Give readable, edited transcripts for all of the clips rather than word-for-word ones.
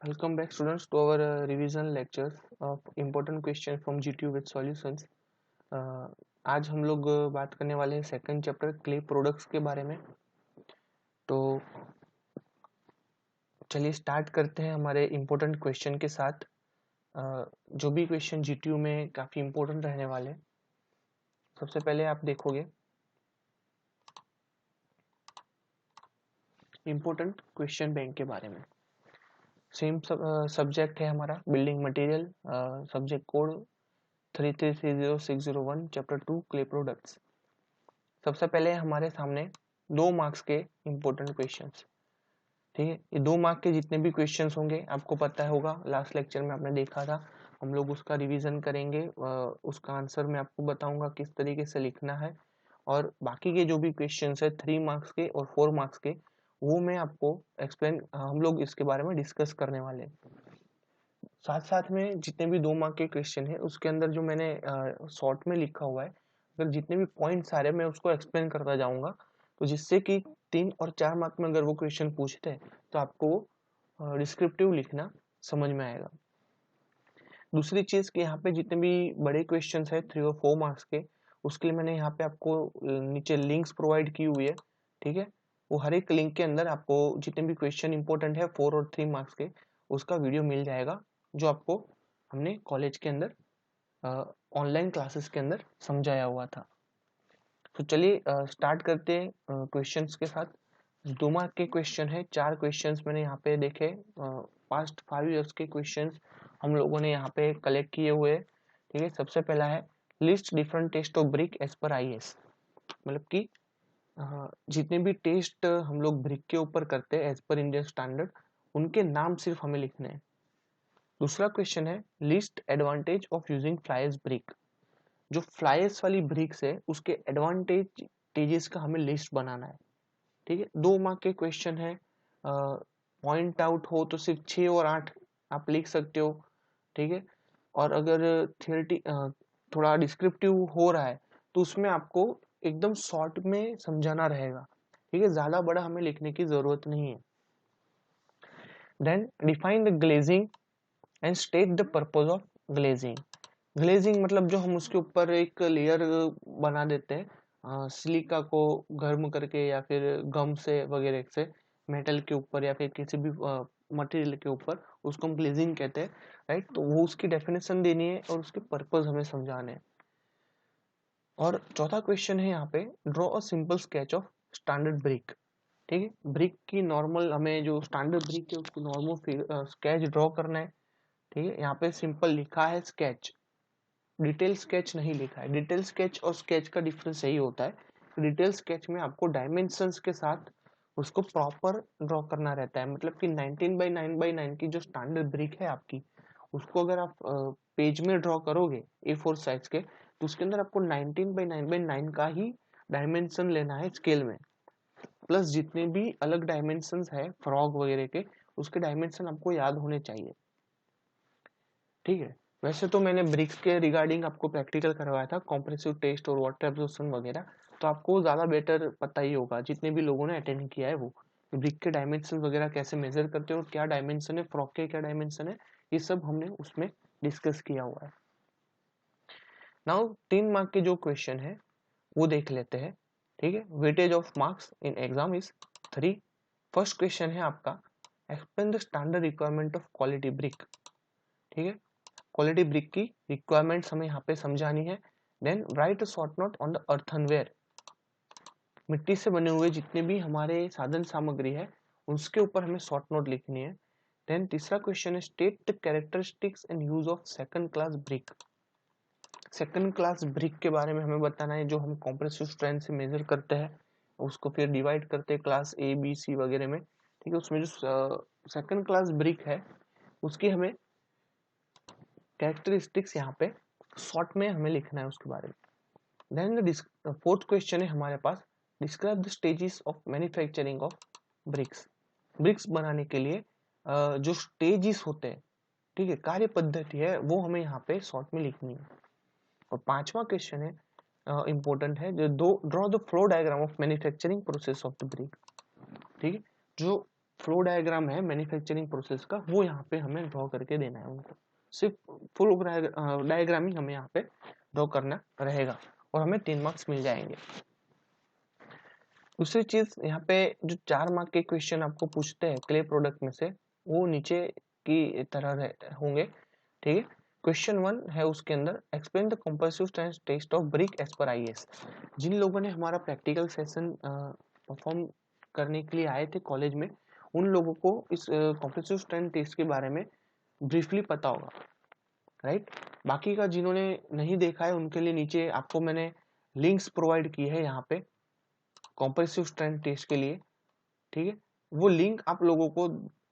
Welcome back students to our revision lectures of important question from GTU with solutions. आज हम लोग बात करने वाले हैं सेकंड चैप्टर क्ले प्रोडक्ट्स के बारे में। तो चलिए स्टार्ट करते हैं हमारे इम्पोर्टेंट क्वेश्चन के साथ। जो भी क्वेश्चन GTU में काफ़ी इम्पोर्टेंट रहने वाले हैं। सबसे पहले आप देखोगे इम्पोर्टेंट क्वेश्चन बैंक के बारे में। सेम सब्जेक्ट है हमारा building material, subject code 3330-601 chapter 2 clay products. सबसे पहले हमारे सामने 2 मार्क्स के इम्पोर्टेंट क्वेश्चंस। ठीक है, ये 2 मार्क के जितने भी क्वेश्चंस होंगे आपको पता होगा, लास्ट लेक्चर में आपने देखा था। हम लोग उसका रिवीजन करेंगे, उसका आंसर मैं आपको बताऊंगा किस तरीके से लिखना है। और बाकी के जो भी क्वेश्चंस है 3 मार्क्स के और 4 मार्क्स के, वो मैं आपको हम लोग इसके बारे में डिस्कस करने वाले हैं। साथ साथ में जितने भी 2 मार्क के क्वेश्चन है उसके अंदर जो मैंने शॉर्ट में लिखा हुआ है, अगर जितने भी पॉइंट्स आ रहे हैं मैं उसको एक्सप्लेन करता जाऊंगा, तो जिससे कि 3 और 4 मार्क में अगर वो क्वेश्चन पूछते हैं तो आपको डिस्क्रिप्टिव लिखना समझ में आएगा। दूसरी चीज कि यहाँ पे जितने भी बड़े क्वेश्चन है 3 और 4 मार्क्स के, उसके लिए मैंने यहाँ पे आपको नीचे लिंक्स प्रोवाइड की हुई है। ठीक है, वो हर एक लिंक के अंदर आपको जितने भी क्वेश्चन इंपॉर्टेंट है 4 और 3 मार्क्स के, उसका वीडियो मिल जाएगा, जो आपको हमने कॉलेज के अंदर ऑनलाइन क्लासेस के अंदर समझाया हुआ था। तो चलिए स्टार्ट करते हैं क्वेश्चंस के साथ। 2 मार्क के क्वेश्चन है, 4 क्वेश्चंस मैंने यहाँ पे देखे। पास्ट 5 इयर्स के क्वेश्चंस हम लोगों ने यहाँ पे कलेक्ट किए हुए। ठीक है, सबसे पहला है list different test of brick as per IAS। मतलब कि जितने भी टेस्ट हम लोग ब्रिक के ऊपर करते हैं एज पर इंडियन स्टैंडर्ड, उनके नाम सिर्फ हमें लिखने हैं। दूसरा क्वेश्चन है list advantage of using flies brick. जो फ्लाइज वाली ब्रिक्स है उसके एडवांटेजेस का हमें लिस्ट बनाना है। ठीक है, 2 मार्क के क्वेश्चन है। पॉइंट आउट हो तो सिर्फ 6 और 8 आप लिख सकते हो। ठीक है, और अगर थियरी थोड़ा डिस्क्रिप्टिव हो रहा है तो उसमें आपको एकदम शॉर्ट में समझाना रहेगा। ठीक है, ज्यादा बड़ा हमें लिखने की जरूरत नहीं है। Then define the glazing and state the purpose of glazing. Glazing मतलब जो हम उसके ऊपर एक लेयर बना देते हैं सिलिका को गर्म करके या फिर गम से वगैरह से, मेटल के ऊपर या फिर किसी भी मटेरियल के ऊपर, उसको हम ग्लेजिंग कहते हैं। राइट, तो वो उसकी डेफिनेशन देनी है और उसके पर्पज हमें समझाने हैं। और चौथा क्वेश्चन है यहाँ पे draw a simple sketch of standard brick. ठीक है, ब्रिक की नॉर्मल हमें जो स्टैंडर्ड ब्रिक है उसकी नॉर्मल स्केच ड्रॉ करना है। ठीक है, यहाँ पे सिंपल लिखा है स्केच, डिटेल स्केच नहीं लिखा है। डिटेल स्केच और स्केच का डिफरेंस यही होता है, डिटेल स्केच में आपको डायमेंशंस के साथ उसको प्रॉपर ड्रॉ करना रहता है। मतलब कि 19x9x9 की जो स्टैंडर्ड ब्रिक है आपकी, उसको अगर आप पेज में ड्रॉ करोगे A4 साइज के, तो उसके अंदर आपको 19x9x9 का ही डायमेंशन लेना है स्केल में, प्लस जितने भी अलग डायमेंशंस है फ्रॉग वगैरह के, उसके डायमेंशन आपको याद होने चाहिए। ठीक है, वैसे तो मैंने ब्रिक्स के रिगार्डिंग आपको प्रैक्टिकल करवाया था, कॉम्प्रेसिव टेस्ट और वाटर एब्जॉर्प्शन वगैरह, तो आपको ज़्यादा बेटर पता ही होगा जितने भी लोगों ने अटेंड किया है वो, ब्रिक के डायमेंशन वगैरह कैसे मेजर करते हैं और क्या डायमेंशन है, फ्रॉक के क्या डायमेंशन है, ये सब हमने उसमें डिस्कस किया हुआ है। नाउ 3 मार्क के जो क्वेश्चन है वो देख लेते हैं। ठीक है, weightage of marks in exam is 3। First question है आपका explain the standard requirement of quality brick. ठीक है, क्वालिटी ब्रिक की रिक्वायरमेंट्स हमें यहाँ पे समझानी है। Then write a short note on the earthenware. मिट्टी से बने हुए जितने भी हमारे साधन सामग्री है उसके ऊपर हमें शॉर्ट नोट लिखनी है। देन तीसरा क्वेश्चन है state the characteristics and use of second class brick. Second class brick के बारे में हमें बताना है, जो हम कॉम्प्रेसिव स्ट्रेंथ से मेजर करते हैं, उसको फिर डिवाइड करते हैं क्लास A B C वगैरह में। ठीक है, उसमें जो सेकंड क्लास ब्रिक है उसकी हमें कैरेक्टरिस्टिक्स यहाँ पे शॉर्ट में हमें लिखना है उसके बारे में। देन फोर्थ क्वेश्चन है हमारे पास describe the stages of manufacturing of bricks. Bricks बनाने के लिए जो स्टेजेस होते हैं, ठीक है, कार्य पद्धति है, वो हमें यहाँ पे शॉर्ट में लिखनी है। और पांचवा क्वेश्चन है इंपॉर्टेंट है, जो draw the flow diagram of manufacturing process of the brick. ठीक है, जो फ्लो डायग्राम है मैन्युफैक्चरिंग प्रोसेस का, वो यहाँ पे हमें ड्रॉ करके देना है उनको। सिर्फ फ्लो डायग्राम ही हमें यहाँ पे ड्रॉ करना रहेगा और हमें 3 मार्क्स मिल जाएंगे। दूसरी चीज यहाँ पे जो 4 मार्क के क्वेश्चन आपको पूछते हैं क्ले प्रोडक्ट में से, वो नीचे की तरह होंगे, ठीक है। क्वेश्चन 1 है उसके अंदर, explain the compressive strength test of brick as per IAS. जिन लोगों ने हमारा प्रैक्टिकल सेशन परफॉर्म करने के लिए आए थे कॉलेज में, उन लोगों को इस कंप्रेसिव स्ट्रेंथ टेस्ट के बारे में ब्रीफली पता होगा, राइट। बाकी का जिन्होंने नहीं देखा है उनके लिए नीचे आपको मैंने लिंक्स प्रोवाइड की है यहाँ पे कंप्रेसिव स्ट्रेंथ टेस्ट के लिए, ठीक है। वो लिंक आप लोगों को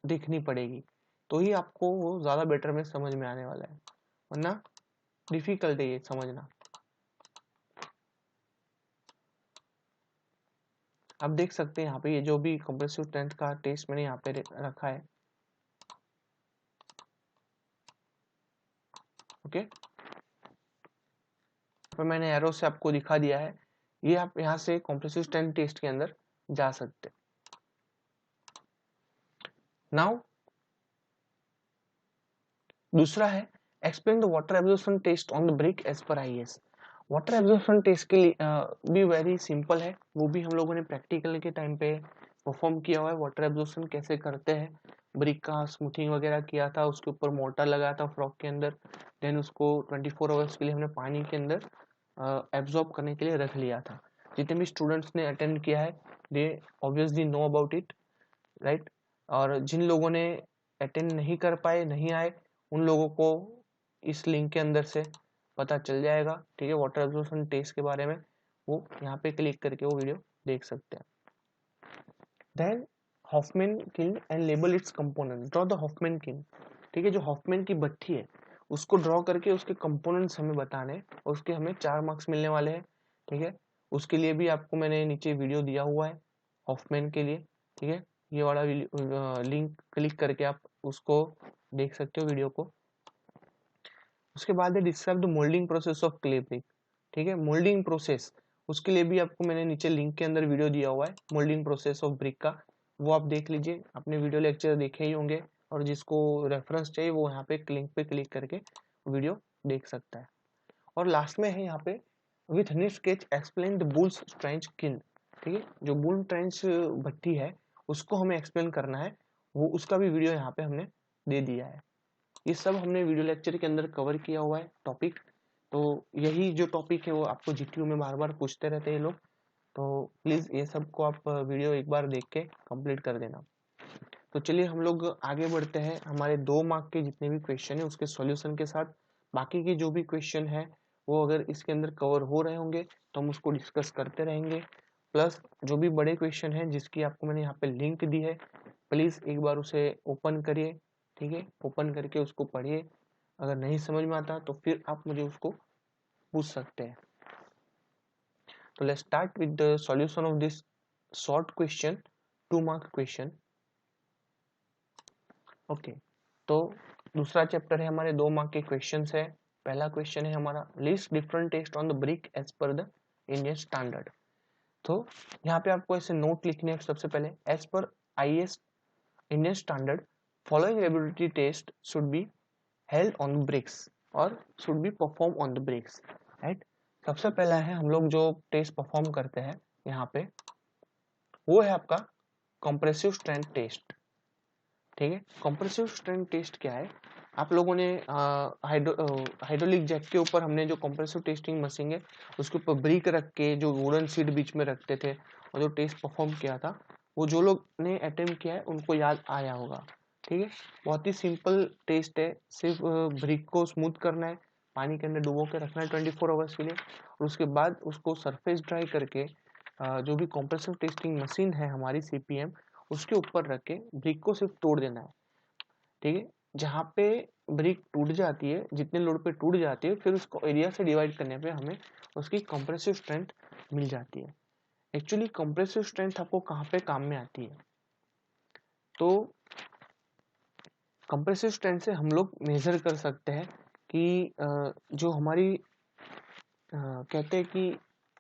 देखनी पड़ेगी, तो ही आपको वो ज्यादा बेटर में समझ में आने वाला है, वरना डिफिकल्ट है ये समझना। आप देख सकते हैं यहाँ पे ये जो भी कंप्रेसिव स्ट्रेंथ का टेस्ट मैंने यहाँ पे रखा है, ओके। तो मैंने एरो से आपको दिखा दिया है, ये आप यहाँ से कंप्रेसिव स्ट्रेंथ टेस्ट के अंदर जा सकते हैं। नाउ दूसरा है explain the water absorption test on the brick as per IAS. Water absorption test के लिए भी वेरी सिंपल है, वो भी हम लोगों ने प्रैक्टिकल के टाइम पे परफॉर्म किया हुआ है। वाटर एब्जॉर्प्शन कैसे करते हैं, ब्रिक का स्मूथिंग वगैरह किया था, उसके ऊपर मोर्टार लगाया था फ्रॉक के अंदर, देन उसको 24 आवर्स के लिए हमने पानी के अंदर एब्जॉर्ब करने के लिए रख लिया था। जितने भी स्टूडेंट्स ने अटेंड किया है दे obviously know about it, right. और जिन लोगों ने अटेंड नहीं कर पाए, नहीं आए, उन लोगों को इस लिंक के अंदर से पता चल जाएगा, ठीक है। वाटर एब्जॉर्प्शन टेस्ट के बारे में वो यहाँ पे क्लिक करके वो वीडियो देख सकते हैं। Then Hoffmann kiln and label its component, draw the Hoffmann kiln, ठीक है। जो हॉफमैन की भट्ठी है उसको ड्रॉ करके उसके कंपोनेंट्स हमें बताने, और उसके हमें 4 मार्क्स मिलने वाले हैं, ठीक है। उसके लिए भी आपको मैंने नीचे वीडियो दिया हुआ है हॉफमैन के लिए, ठीक है। ये वाला लिंक क्लिक करके आप उसको देख सकते हो वीडियो को। उसके बाद है describe the moulding process of clay brick, ठीक है। मोल्डिंग प्रोसेस, उसके लिए भी आपको मैंने नीचे लिंक के अंदर वीडियो दिया हुआ है मोल्डिंग प्रोसेस ऑफ ब्रिक का, वो आप देख लीजिए। अपने वीडियो लेक्चर देखे ही होंगे, और जिसको रेफरेंस चाहिए वो यहाँ पे लिंक पे क्लिक करके वीडियो देख सकता है। और लास्ट में है यहाँ पे with NEET sketch explain the bulls trench किन, ठीक है। जो बुल ट्रेंच भट्टी है उसको हमें एक्सप्लेन करना है, वो उसका भी वीडियो यहाँ पे हमने दे दिया है। ये सब हमने वीडियो लेक्चर के अंदर कवर किया हुआ है टॉपिक। तो यही जो टॉपिक है वो आपको जीटीयू में बार बार पूछते रहते हैं लोग, तो प्लीज ये सब को आप वीडियो एक बार देख के कंप्लीट कर देना। तो चलिए हम लोग आगे बढ़ते हैं हमारे 2 मार्क के जितने भी क्वेश्चन है उसके सॉल्यूशन के साथ। बाकी के जो भी क्वेश्चन है वो अगर इसके अंदर कवर हो रहे होंगे तो हम उसको डिस्कस करते रहेंगे। प्लस जो भी बड़े क्वेश्चन है जिसकी आपको मैंने यहाँ पे लिंक दी है, प्लीज एक बार उसे ओपन करिए, ठीक है। ओपन करके उसको पढ़िए, अगर नहीं समझ में आता तो फिर आप मुझे उसको पूछ सकते हैं। तो let's start with the solution of this short question, 2 mark question, okay. तो दूसरा चैप्टर है हमारे 2 मार्क के क्वेश्चंस है। पहला क्वेश्चन है हमारा list different test on the brick as per the Indian standard. तो यहाँ पे आपको ऐसे नोट लिखने हैं। सबसे पहले as per IAS Indian standard following ability test should be held on bricks और should be performed on the bricks, right। सबसे पहला है हम लोग जो टेस्ट परफॉर्म करते हैं यहाँ पे, वो है आपका कंप्रेसिव स्ट्रेंथ टेस्ट, ठीक है। कंप्रेसिव स्ट्रेंथ टेस्ट क्या है, आप लोगों ने हाइड्रोलिक जैक के ऊपर हमने जो कंप्रेसिव टेस्टिंग मशीन है उसके ऊपर ब्रिक रख के जो वुडन शीट बीच में रखते थे और जो टेस्ट परफॉर्म किया था, वो जो लोग ने अटेम्प्ट किया है उनको याद आया होगा, ठीक है। बहुत ही सिंपल टेस्ट है, सिर्फ ब्रिक को स्मूथ करना है, पानी के अंदर डुबो के रखना है 24 आवर्स के लिए, और उसके बाद उसको सरफेस ड्राई करके जो भी कंप्रेसिव टेस्टिंग मशीन है हमारी सीपीएम, उसके ऊपर रख के ब्रिक को सिर्फ तोड़ देना है, ठीक है। जहाँ पे ब्रिक टूट जाती है, जितने लोड पे टूट जाती है, फिर उसको एरिया से डिवाइड करने पे हमें उसकी कंप्रेसिव स्ट्रेंथ मिल जाती है। एक्चुअली कंप्रेसिव स्ट्रेंथ आपको कहाँ पे काम में आती है, तो कंप्रेसिव स्ट्रेंथ से हम लोग मेजर कर सकते हैं कि जो हमारी कहते हैं कि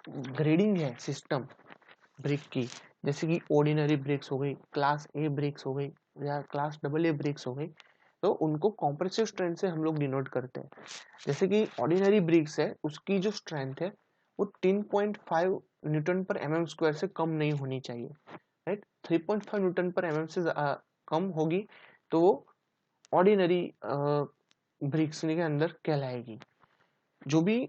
ग्रेडिंग है सिस्टम ब्रिक की, जैसे कि ऑर्डिनरी ब्रिक्स हो गई, क्लास ए ब्रिक्स हो गई या क्लास डबल ए ब्रिक्स हो गई, तो उनको कॉम्प्रेसिव स्ट्रेंथ से हम लोग डिनोट करते हैं। जैसे कि ऑर्डिनरी ब्रिक्स है, उसकी जो स्ट्रेंथ है वो 3.5 न्यूटन पर mm स्क्वायर से कम नहीं होनी चाहिए, राइट। 3.5 न्यूटन पर mm से कम होगी तो वो ऑर्डिनरी ब्रिक्स के अंदर कहलाएगी। जो भी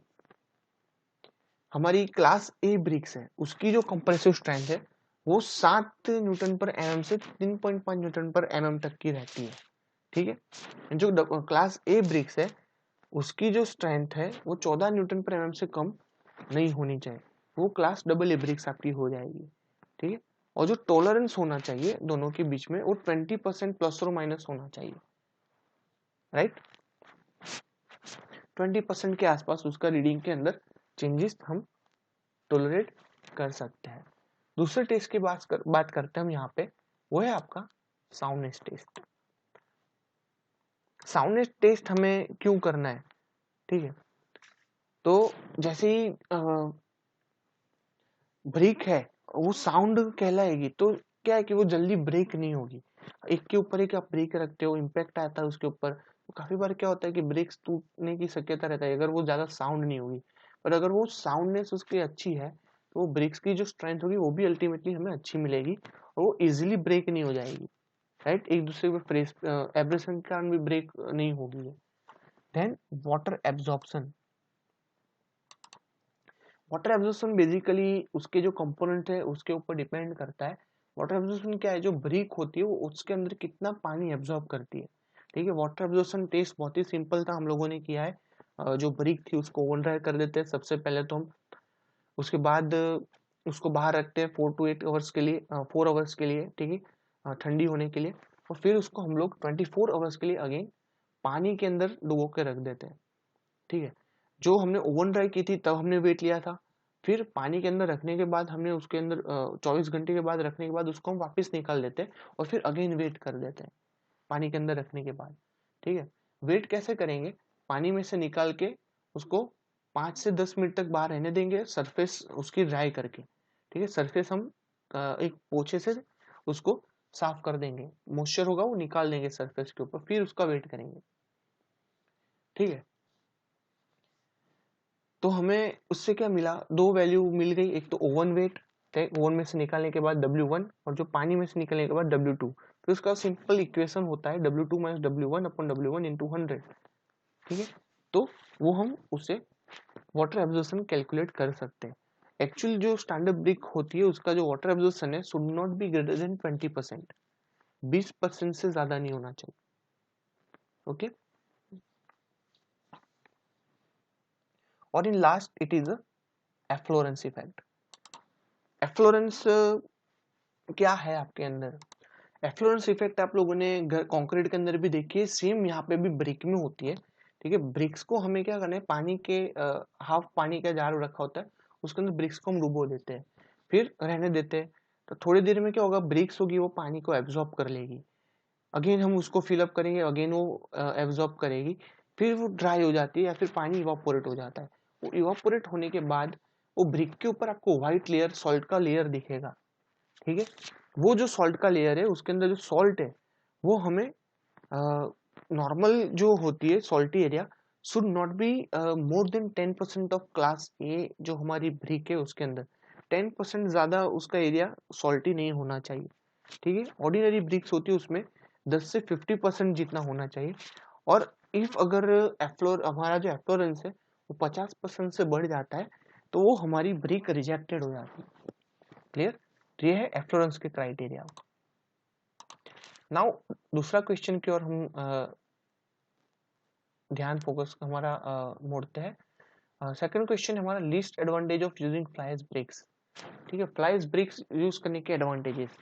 हमारी क्लास ए ब्रिक्स है उसकी जो कंप्रेसिव स्ट्रेंथ है वो 7 न्यूटन पर mm से 3.5 न्यूटन पर mm तक की रहती है, ठीक है। जो क्लास ए ब्रिक्स है उसकी जो स्ट्रेंथ है वो 14 न्यूटन पर mm से कम नहीं होनी चाहिए, वो क्लास डबल ए ब्रिक्स आपकी हो जाएगी, ठीक है। और जो टॉलरेंस होना चाहिए दोनों के बीच में वो 20% प्लस और माइनस होना चाहिए, राइट। 20% के आसपास उसका रीडिंग के अंदर चेंजेस हम टॉलरेट कर सकते हैं। दूसरे टेस्ट की बात करते हैं हम यहाँ पे, वो है आपका साउंडनेस टेस्ट। साउंडनेस टेस्ट हमें क्यों करना है, ठीक है। तो जैसे ही ब्रेक है वो साउंड कहलाएगी, तो क्या है कि वो जल्दी ब्रेक नहीं होगी। एक के ऊपर एक आप ब्रेक रखते हो, इम्पैक्ट आता है उसके ऊपर, तो काफी बार क्या होता है कि ब्रेक्स टूटने की शक्यता रहता है अगर वो ज्यादा साउंड नहीं होगी। पर अगर वो साउंडनेस उसकी अच्छी है तो वो ब्रेक्स की जो स्ट्रेंथ होगी वो भी अल्टीमेटली हमें अच्छी मिलेगी और वो इजिली ब्रेक नहीं हो जाएगी, राइट। एक दूसरे पे प्रेस एब्रेशन के कारण भी ब्रेक नहीं होगी। Then water absorption. Water absorption basically उसके जो कंपोनेंट है उसके ऊपर डिपेंड करता है। वाटर एब्जॉर्प्शन क्या है, जो ब्रिक होती है वो उसके अंदर कितना पानी एब्जॉर्ब करती है, ठीक है। वाटर एब्जॉर्प्शन टेस्ट बहुत ही सिंपल था, हम लोगों ने किया है। जो ब्रिक थी उसको ओवन ड्राई कर देते हैं सबसे पहले तो हम, उसके बाद उसको बाहर रखते हैं 4 to 8 आवर्स के लिए, 4 आवर्स के लिए, ठीक है, ठंडी होने के लिए। और फिर उसको हम लोग 24 आवर्स के लिए अगेन पानी के अंदर डुबो के रख देते हैं, ठीक है। जो हमने ओवन ड्राई की थी तब हमने वेट लिया था, फिर पानी के अंदर रखने के बाद हमने उसके अंदर 24 घंटे के बाद रखने के बाद उसको हम वापस निकाल देते हैं और फिर अगेन वेट कर देते हैं पानी के अंदर रखने के बाद, ठीक है। वेट कैसे करेंगे, पानी में से निकाल के उसको 5 से 10 मिनट तक बाहर रहने देंगे, सरफेस उसकी ड्राई करके, ठीक है। सरफेस हम एक पोछे से उसको साफ कर देंगे, मॉइस्चर होगा वो निकाल देंगे सरफेस के ऊपर, फिर उसका वेट करेंगे, ठीक है। तो हमें उससे क्या मिला, दो वैल्यू मिल गई, एक तो ओवन वेट, ओवन में से निकालने के बाद W1 और जो पानी में से निकालने के बाद W2। फिर उसका सिंपल इक्वेशन होता है W2 minus W1 upon W1 into 100, ठीक है। तो वो हम उससे वाटर एब्जॉर्प्शन कैलकुलेट कर सकते हैं। एक्चुअली जो स्टैंडर्ड ब्रिक होती है उसका जो वाटर एब्जॉर्प्शन है should not be greater than 20%, 20% से ज्यादा नहीं होना चाहिए, ओके। और in last it is efflorescence effect. Efflorescence क्या है आपके अंदर, एफ्लोरेंस इफेक्ट आप लोगों ने कंक्रीट के अंदर भी देखी है, सेम यहाँ पे भी ब्रिक में होती है, ठीक है। ब्रिक्स को हमें क्या करना है, पानी के हाफ पानी का जार रखा होता है उसके अंदर ब्रिक्स को हम डुबो देते हैं, फिर रहने देते हैं। तो थोड़ी देर में क्या होगा, ब्रिक्स होगी वो पानी को एब्जॉर्ब कर लेगी, अगेन हम उसको फिलअप करेंगे, अगेन वो एब्जॉर्ब करेगी, फिर वो ड्राई हो जाती है या फिर पानी इवापोरेट हो जाता है। वो इवापोरेट होने के बाद वो ब्रिक के ऊपर आपको व्हाइट लेयर, सॉल्ट का लेयर दिखेगा, ठीक है। वो जो सॉल्ट का लेयर है उसके अंदर जो सॉल्ट है वो हमें नॉर्मल जो होती है salty area should not be more than 10% of class ए, जो हमारी ब्रिक है उसके अंदर 10% ज्यादा उसका एरिया सॉल्टी नहीं होना चाहिए, ठीक है। ऑर्डिनरी ब्रिक्स होती है उसमें 10 से 50% जितना होना चाहिए। और इफ अगर हमारा जो एफ्लोरेंस है वो 50% से बढ़ जाता है तो वो हमारी ब्रिक रिजेक्टेड हो जाती है, क्लियर। तो ये है एफ्लोरेंस के क्राइटेरिया। नाउ दूसरा क्वेश्चन की ओर हम ध्यान फोकस हमारा मोड़ते हैं। सेकंड क्वेश्चन हमारा list advantage of using fly ash bricks, ठीक है। फ्लाइज ब्रिक्स यूज करने के एडवांटेजेस,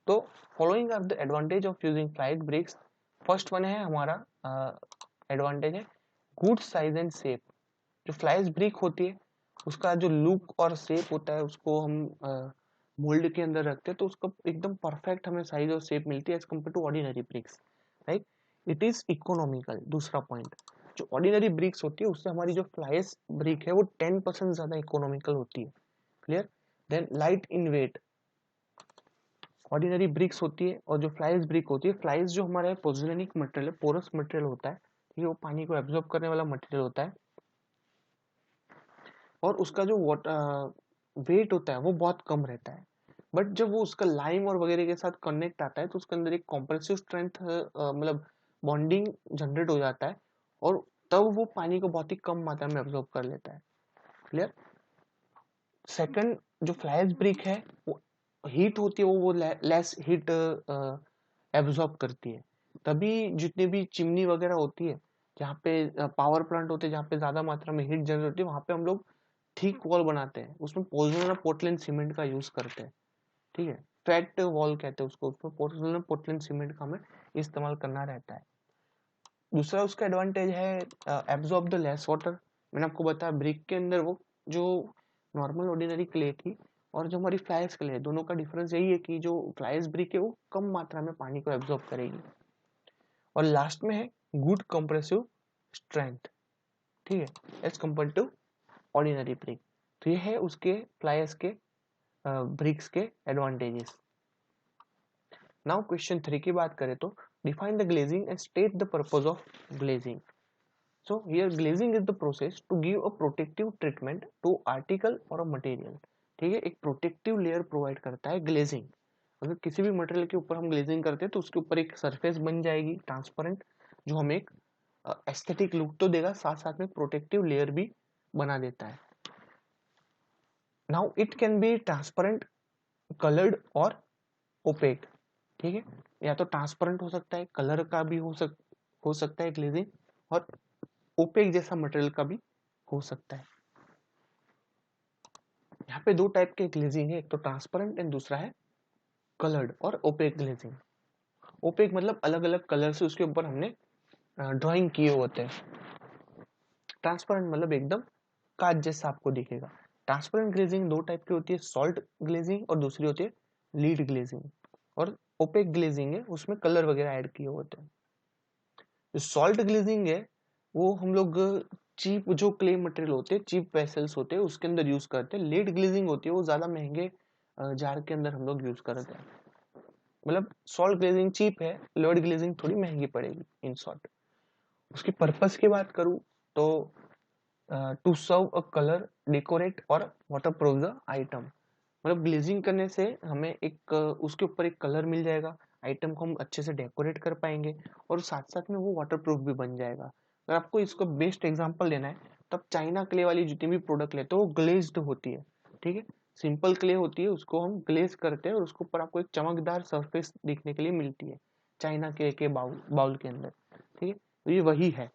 तो following are the advantage of using fly ash bricks. First one है हमारा एडवांटेज है गुड साइज एंड शेप। जो फ्लाइज ब्रिक होती है उसका जो लुक और शेप होता है उसको हम मोल्ड के अंदर रखते हैं तो उसका एकदम परफेक्ट हमें साइज और शेप मिलती है as compare to ordinary bricks, right. It is economical. दूसरा पॉइंट, जो ऑर्डिनरी ब्रिक्स होती है उससे हमारी जो फ्लाइज ब्रिक है वो 10% ज्यादा इकोनॉमिकल होती है, clear. Then light in weight, ordinary bricks होती है और जो फ्लाइज ब्रिक होती है, फ्लाइज जो हमारा पोर्सलेनिक मटेरियल है, पोरस मटेरियल होता है, ठीक है, वो पानी को एब्जॉर्ब करने वाला मटेरियल होता है और उसका जो वेट होता है वो बहुत कम रहता है। बट जब वो उसका लाइम और वगैरह के साथ कनेक्ट आता है तो उसके अंदर एक कॉम्प्रेसिव स्ट्रेंथ मतलब बॉन्डिंग जनरेट हो जाता है और तब वो पानी को बहुत ही कम मात्रा में एब्जॉर्ब कर लेता है। क्लियर? सेकंड जो फ्लाइज ब्रिक है वो हीट होती है, वो लेस हीट एब्जॉर्ब करती है। तभी जितनी भी चिमनी वगैरह होती है, जहाँ पे पावर प्लांट होते हैं, जहाँ पे ज्यादा मात्रा में हीट जनरेट होती है, वहां पे हम लोग ठीक वॉल बनाते हैं, उसमें पोर्सलेन पोर्टलैंड सीमेंट का यूज करते हैं। ठीक है, फैट वॉल कहते हैं उसको, उसमें पोर्सलेन पोर्टलैंड सीमेंट का हमें इस्तेमाल करना रहता है। दूसरा उसका एडवांटेज है एब्जॉर्ब द लेस वाटर। मैंने आपको बताया ब्रिक के अंदर वो जो नॉर्मल ऑर्डिनरी क्ले थी और जो हमारी फ्लाइज क्ले है, दोनों का डिफरेंस यही है कि जो फ्लाइज ब्रिक है वो कम मात्रा में पानी को एब्जॉर्ब करेगी। और लास्ट में है गुड कंप्रेसिव स्ट्रेंथ, ठीक है, as compare to ordinary brick. तो ये है उसके फ्लाइज के ब्रिक्स के एडवांटेजेस। नाउ क्वेश्चन 3 की बात करें तो define the glazing and state the purpose of glazing. So here glazing is the process to give a protective treatment to article or a material। ठीक है, एक प्रोटेक्टिव लेयर प्रोवाइड करता है glazing. अगर किसी भी मटेरियल के ऊपर हम ग्लेजिंग करते हैं तो उसके ऊपर एक सरफेस बन जाएगी ट्रांसपेरेंट, जो हमें एक एस्थेटिक लुक तो देगा, साथ साथ में प्रोटेक्टिव लेयर भी बना देता है। Now it can be transparent, coloured और ओपेक। ठीक है, या तो ट्रांसपेरेंट हो सकता है, कलर का भी हो सकता है ग्लेजिंग, और ओपेक जैसा मटेरियल का भी हो सकता है। यहाँ पे दो टाइप के ग्लेजिंग है, एक तो ट्रांसपेरेंट एंड दूसरा है कलर्ड और ओपेक ग्लेजिंग। ओपेक मतलब अलग अलग कलर से उसके ऊपर हमने ड्राइंग किए होते हैं। ट्रांसपेरेंट मतलब एकदम कांच जैसा आपको दिखेगा। ट्रांसपेरेंट ग्लेजिंग दो टाइप की होती है, सॉल्ट ग्लेजिंग और दूसरी होती है लीड ग्लेजिंग। और ओपेक ग्लेजिंग है, उसमें कलर वगैरह ऐड किए होते हैं। जो सॉल्ट ग्लेजिंग है वो हम लोग चीप जो क्ले मटेरियल होते हैं, चीप वेसल्स होते हैं, उसके अंदर यूज करते हैं। लेड ग्लेजिंग होती है वो ज्यादा महंगे जार के अंदर हम लोग यूज करते हैं। मतलब सॉल्ट ग्लेजिंग चीप है, लेड ग्लेजिंग थोड़ी महंगी पड़ेगी इन शॉर्ट। उसकी पर्पस की बात करूं तो to serve a colour, decorate और वाटर प्रूफ द आइटम। मतलब ग्लेजिंग करने से हमें एक उसके ऊपर एक कलर मिल जाएगा, आइटम को हम अच्छे से डेकोरेट कर पाएंगे और साथ साथ में वो वाटर प्रूफ भी बन जाएगा। अगर आपको इसको बेस्ट एग्जांपल लेना है तब चाइना क्ले वाली जितनी भी प्रोडक्ट लेते हैं वो ग्लेज्ड होती है। ठीक है, सिंपल क्ले होती है, उसको हम ग्लेज करते हैं और उसके ऊपर आपको एक चमकदार सरफेस देखने के लिए मिलती है चाइना क्ले के बाउल के अंदर। ठीक है, तो ये वही है।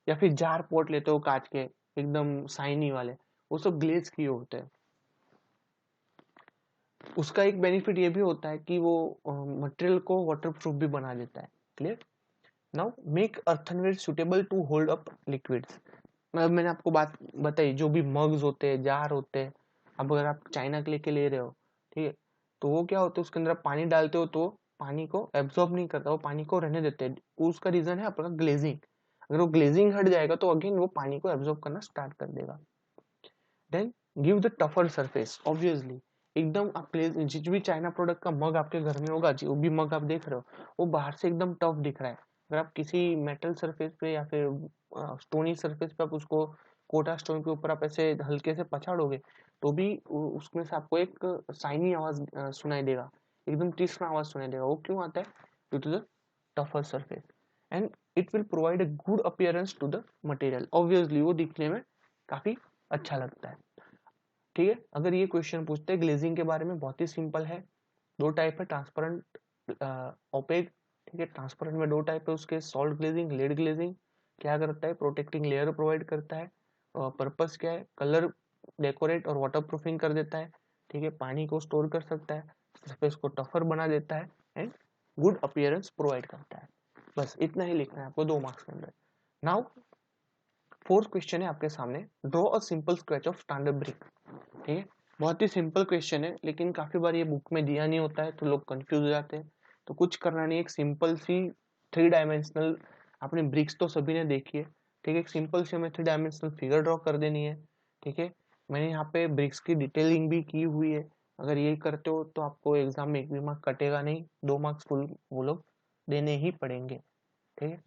या फिर जार पॉट लेते हो कांच के एकदम शाइनी वाले, वो सब ग्लेज किए होते हैं। उसका एक बेनिफिट ये भी होता है कि वो मटेरियल को वाटरप्रूफ भी बना देता है। Clear? Now make earthenware suitable to hold up liquids. मतलब मैंने आपको बात बताई, जो भी मग्स होते हैं, जार होते हैं, अब अगर आप चाइना के लेके ले रहे हो, ठीक है, तो वो क्या होता है, उसके अंदर आप पानी डालते हो तो पानी को एब्जॉर्ब नहीं करता, वो पानी को रहने देते हैं। उसका रीजन है आपका ग्लेजिंग। अगर वो ग्लेजिंग हट जाएगा तो अगेन वो पानी को एब्जॉर्ब करना स्टार्ट कर देगा। Then give the tougher surface. Obviously एकदम आप जिस भी चाइना प्रोडक्ट का मग आपके घर में होगा, जो भी मग आप देख रहे हो, वो बाहर से एकदम टफ दिख रहा है। अगर आप किसी मेटल सरफेस पे या फिर स्टोनी सरफेस पे आप उसको कोटा स्टोन के ऊपर आप ऐसे हल्के से पछाड़ोगे तो भी उसमें से आपको एक शाइनी आवाज सुनाई देगा, एकदम तीक्ष्ण आवाज सुनाई देगा। वो क्यों आता है? Due to the tougher surface and it will provide a good appearance to the material. Obviously वो दिखने में काफी अच्छा लगता है। ठीक है, अगर ये क्वेश्चन पूछते हैं ग्लेजिंग के बारे में, बहुत ही सिंपल है। दो टाइप है, ट्रांसपेरेंट, ओपेक। ठीक है, ट्रांसपेरेंट में दो टाइप है उसके, सॉल्ट ग्लेजिंग, लेड ग्लेजिंग। क्या करता है? प्रोटेक्टिंग लेयर प्रोवाइड करता है। पर्पस क्या है? कलर, डेकोरेट और वाटर प्रूफिंग कर देता है। ठीक है, पानी को स्टोर कर सकता है, सरफेस को टफर बना देता है एंड गुड अपीयरेंस प्रोवाइड करता है। बस इतना ही लिखना है आपको 2 मार्क्स के अंदर। नाउ फोर्थ क्वेश्चन है आपके सामने, draw a simple sketch of standard brick. ठीक है, बहुत ही सिंपल क्वेश्चन है लेकिन काफी बार ये बुक में दिया नहीं होता है तो लोग कंफ्यूज हो जाते हैं। तो कुछ करना नहीं, एक सिंपल सी 3 डायमेंशनल, आपने ब्रिक्स तो सभी ने देखी है, ठीक है, एक सिंपल सी हमें 3 डायमेंशनल फिगर ड्रॉ कर देनी है। ठीक है, मैंने यहाँ पे ब्रिक्स की डिटेलिंग भी की हुई है, अगर ये करते हो तो आपको एग्जाम में एक भी मार्क कटेगा नहीं, 2 मार्क्स फुल वो लोग देने ही पड़ेंगे, ठीक है।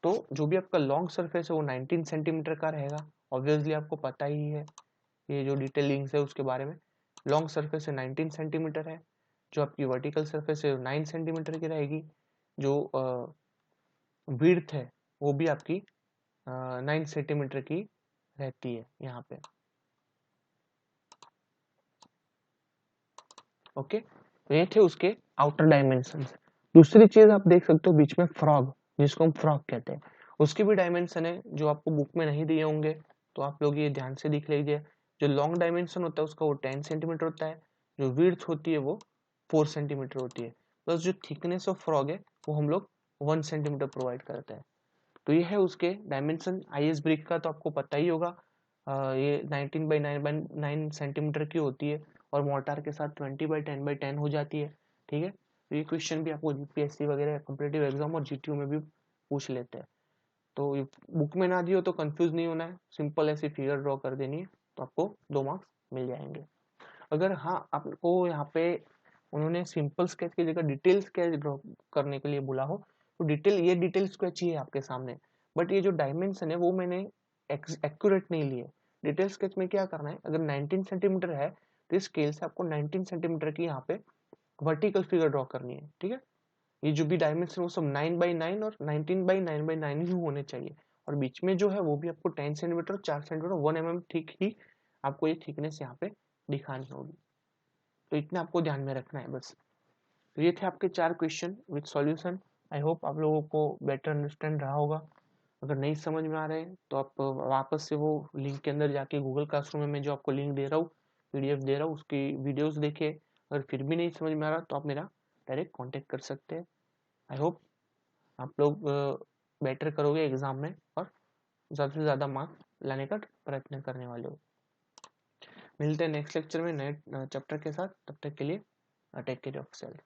तो जो भी आपका लॉन्ग सरफेस है वो 19 सेंटीमीटर का रहेगा, ऑब्वियसली आपको पता ही है ये जो डिटेलिंग्स है उसके बारे में। लॉन्ग सरफेस है 19 सेंटीमीटर है, जो आपकी वर्टिकल सरफेस है 9 सेंटीमीटर की रहेगी, जो विड्थ है वो भी आपकी 9 सेंटीमीटर की रहती है यहाँ पे। ओके, तो ये थे उसके आउटर डायमेंशंस। दूसरी चीज आप देख सकते हो बीच में फ्रॉग, जिसको हम फ्रॉग कहते हैं, उसके भी डायमेंशन है जो आपको बुक में नहीं दिए होंगे, तो आप लोग ये ध्यान से देख लीजिए। जो लॉन्ग डायमेंशन होता है उसका वो 10 सेंटीमीटर होता है, जो विड्थ होती है वो 4 सेंटीमीटर होती है, प्लस जो थिकनेस ऑफ फ्रॉग है वो हम लोग 1 सेंटीमीटर प्रोवाइड करते हैं। तो ये है उसके डायमेंशन। आईएस ब्रिक का तो आपको पता ही होगा, ये 19 बाई 9 सेंटीमीटर की होती है और मोर्टार के साथ 20 बाई 10 हो जाती है, ठीक है। तो ये क्वेश्चन भी आपको यूपीएससी वगैरह कॉम्पिटिटिव एग्जाम और जीटीयू में भी पूछ लेते हैं। तो बुक में ना दियो तो कंफ्यूज नहीं होना है, सिंपल ऐसी फिगर ड्रॉ कर देनी है, तो आपको 2 मार्क्स मिल जाएंगे। अगर हाँ आपको यहाँ पे उन्होंने सिंपल स्केच की जगह डिटेल स्केच ड्रॉ करने के लिए बोला हो, तो ये डिटेल स्केच ही है आपके सामने, बट ये जो डायमेंशन है वो मैंने एक्यूरेट नहीं लिए। डिटेल स्केच में क्या करना है, अगर 19 सेंटीमीटर है तो इस स्केल से आपको 19 सेंटीमीटर की यहाँ पे वर्टिकल फिगर ड्रॉ करनी है, ठीक है। ये जो भी डायमेंशन वो सब 9 बाई 9 और 19 बाई 9 बाई 9 ही होने चाहिए, और बीच में जो है वो भी आपको 10 सेंटीमीटर 4 सेंटीमीटर 1 mm ठीक ही आपको ये थिकनेस यहाँ पे दिखानी होगी। तो इतना आपको ध्यान में रखना है बस। तो ये थे आपके 4 question with solution. I hope आप लोगों को बेटर अंडरस्टैंड रहा होगा। अगर नहीं समझ में आ रहे हैं तो आप वापस से वो लिंक के अंदर जाके गूगल क्लासरूम में मैं जो आपको लिंक दे रहा हूँ, पीडीएफ दे रहा हूँ, उसकी वीडियोस देखिए। अगर फिर भी नहीं समझ में आ रहा तो आप मेरा डायरेक्ट कॉन्टेक्ट कर सकते हैं। आई होप आप लोग बेटर करोगे एग्जाम में और ज़्यादा से ज़्यादा मार्क्स लाने का प्रयत्न करने वाले हो। मिलते हैं नेक्स्ट लेक्चर में नए चैप्टर के साथ, तब तक के लिए टेक केयर ऑफ सेल्फ।